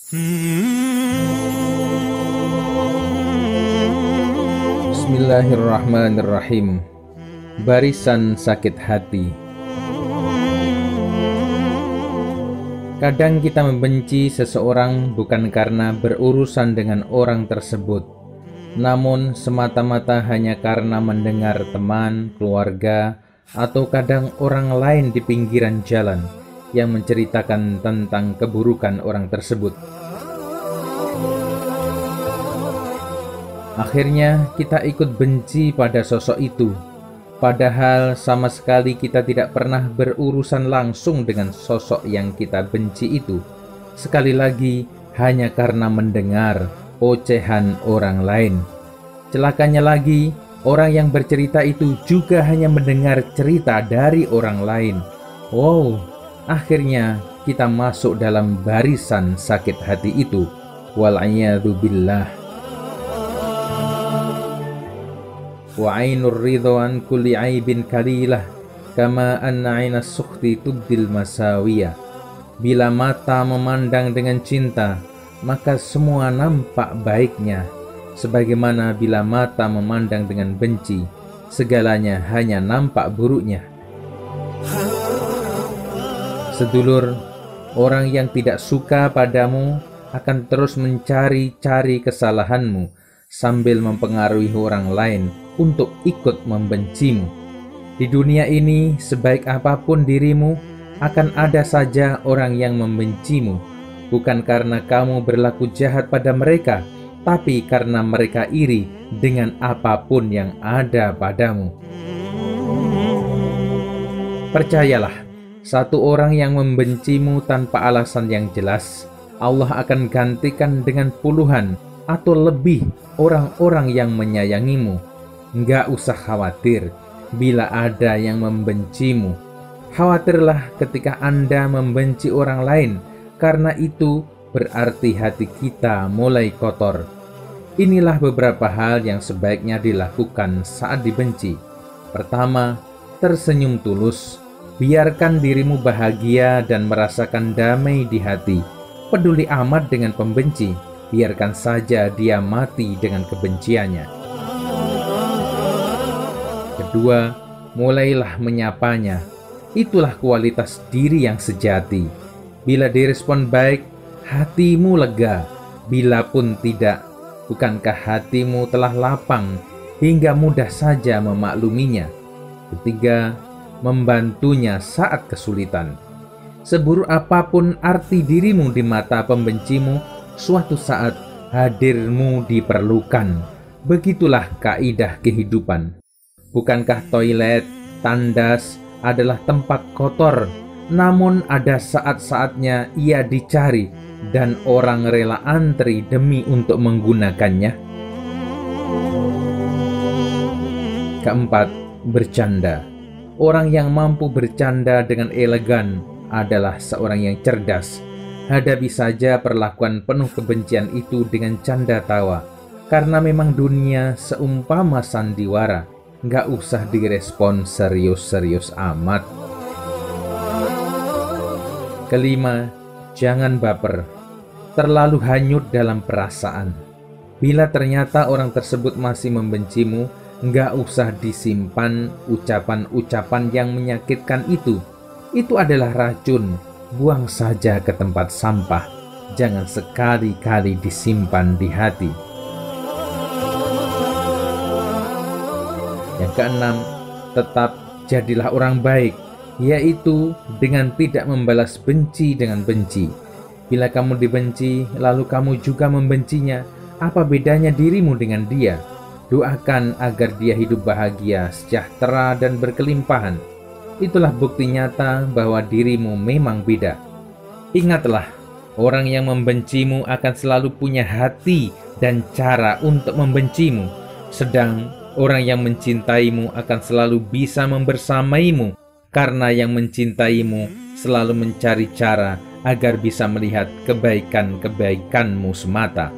Bismillahirrahmanirrahim. Barisan sakit hati. Kadang kita membenci seseorang bukan karena berurusan dengan orang tersebut, namun semata-mata hanya karena mendengar teman, keluarga, atau kadang orang lain di pinggiran jalan yang menceritakan tentang keburukan orang tersebut. Akhirnya kita ikut benci pada sosok itu, padahal sama sekali kita tidak pernah berurusan langsung dengan sosok yang kita benci itu. Sekali lagi, hanya karena mendengar ocehan orang lain. Celakanya lagi, orang yang bercerita itu juga hanya mendengar cerita dari orang lain. Wow, akhirnya kita masuk dalam barisan sakit hati itu. Wal'iyadzubillah. Wa ainur ridho an kulli aibin kalilah kama anna ainas sukhti tubdil masawiyah. Bila mata memandang dengan cinta, maka semua nampak baiknya. Sebagaimana bila mata memandang dengan benci, segalanya hanya nampak buruknya. Sedulur, orang yang tidak suka padamu akan terus mencari-cari kesalahanmu sambil mempengaruhi orang lain untuk ikut membencimu. Di dunia ini, sebaik apapun dirimu, akan ada saja orang yang membencimu, bukan karena kamu berlaku jahat pada mereka, tapi karena mereka iri dengan apapun yang ada padamu. Percayalah, satu orang yang membencimu tanpa alasan yang jelas, Allah akan gantikan dengan puluhan atau lebih orang-orang yang menyayangimu. Nggak usah khawatir bila ada yang membencimu. Khawatirlah ketika Anda membenci orang lain, karena itu berarti hati kita mulai kotor. Inilah beberapa hal yang sebaiknya dilakukan saat dibenci. Pertama, tersenyum tulus. Biarkan dirimu bahagia dan merasakan damai di hati. Peduli amat dengan pembenci. Biarkan saja dia mati dengan kebenciannya. Kedua, mulailah menyapanya. Itulah kualitas diri yang sejati. Bila direspon baik, hatimu lega. Bila pun tidak, bukankah hatimu telah lapang hingga mudah saja memakluminya? Ketiga, membantunya saat kesulitan. Seburuk apapun arti dirimu di mata pembencimu, suatu saat hadirmu diperlukan. Begitulah kaidah kehidupan. Bukankah toilet, tandas adalah tempat kotor, namun ada saat-saatnya ia dicari dan orang rela antri demi untuk menggunakannya. Keempat, bercanda. Orang yang mampu bercanda dengan elegan adalah seorang yang cerdas. Hadapi saja perlakuan penuh kebencian itu dengan canda tawa, karena memang dunia seumpama sandiwara, nggak usah direspon serius-serius amat. Kelima, jangan baper, terlalu hanyut dalam perasaan. Bila ternyata orang tersebut masih membencimu, nggak usah disimpan ucapan-ucapan yang menyakitkan itu. Itu adalah racun, buang saja ke tempat sampah. Jangan sekali-kali disimpan di hati. Yang keenam, tetap jadilah orang baik, yaitu dengan tidak membalas benci dengan benci. Bila kamu dibenci, lalu kamu juga membencinya, apa bedanya dirimu dengan dia? Doakan agar dia hidup bahagia, sejahtera, dan berkelimpahan. Itulah bukti nyata bahwa dirimu memang beda. Ingatlah, orang yang membencimu akan selalu punya hati dan cara untuk membencimu, sedang orang yang mencintaimu akan selalu bisa membersamaimu, karena yang mencintaimu selalu mencari cara agar bisa melihat kebaikan-kebaikanmu semata.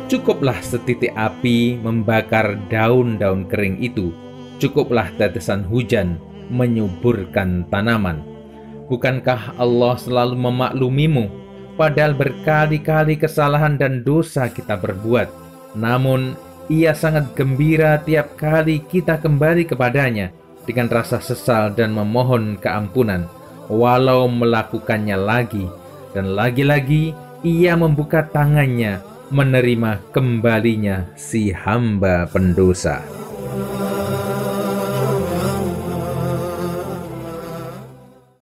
Cukuplah setitik api membakar daun-daun kering itu. Cukuplah tetesan hujan menyuburkan tanaman. Bukankah Allah selalu memaklumimu, padahal berkali-kali kesalahan dan dosa kita berbuat? Namun, Ia sangat gembira tiap kali kita kembali kepadanya dengan rasa sesal dan memohon keampunan, walau melakukannya lagi dan lagi-lagi. Ia membuka tangannya menerima kembalinya si hamba pendosa.